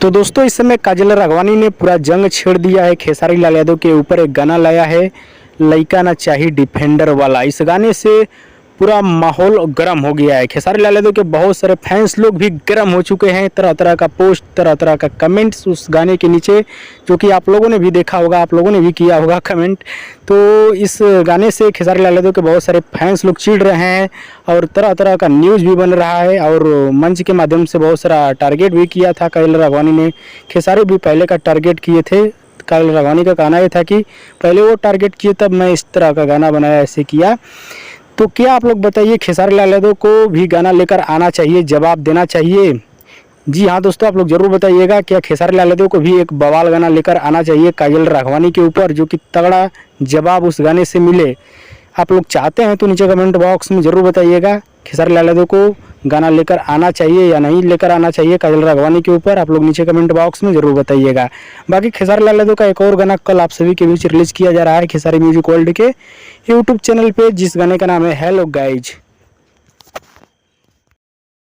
तो दोस्तों इस समय काजल राघवानी ने पूरा जंग छेड़ दिया है। खेसारी लाल यादव के ऊपर एक गाना लाया है, लइका ना चाही डिफेंडर वाला। इस गाने से पूरा माहौल गर्म हो गया है। खेसारी लाल यादव के बहुत सारे फैंस लोग भी गर्म हो चुके हैं। तरह तरह का पोस्ट, तरह तरह का कमेंट्स उस गाने के नीचे, जो कि आप लोगों ने भी देखा होगा, आप लोगों ने भी किया होगा कमेंट। तो इस गाने से खेसारी लाल यादव के बहुत सारे फैंस लोग चिढ़ रहे हैं और तरह तरह का न्यूज़ भी बन रहा है और मंच के माध्यम से बहुत सारा टारगेट भी किया था काजल राघवानी ने। खेसारी भी पहले का टारगेट किए थे। काजल राघवानी का कहना यह था कि पहले वो टारगेट किए तब मैं इस तरह का गाना बनाया, ऐसे किया। तो क्या आप लोग बताइए, खेसारी लाल यादव को भी गाना लेकर आना चाहिए, जवाब देना चाहिए? जी हाँ दोस्तों, आप लोग जरूर बताइएगा, क्या खेसारी लाल यादव को भी एक बवाल गाना लेकर आना चाहिए काजल राघवानी के ऊपर, जो कि तगड़ा जवाब उस गाने से मिले? आप लोग चाहते हैं तो नीचे कमेंट बॉक्स में ज़रूर बताइएगा, खेसारी लाल यादव को गाना लेकर आना चाहिए या नहीं लेकर आना चाहिए काजल राघवानी के ऊपर। आप लोग नीचे कमेंट बॉक्स में ज़रूर बताइएगा। बाकी खेसारी लाल यादव का एक और गाना कल आप सभी के बीच रिलीज़ किया जा रहा है खेसारी म्यूजिक वर्ल्ड के यूट्यूब चैनल पे, जिस गाने का नाम है हेलो गाइज।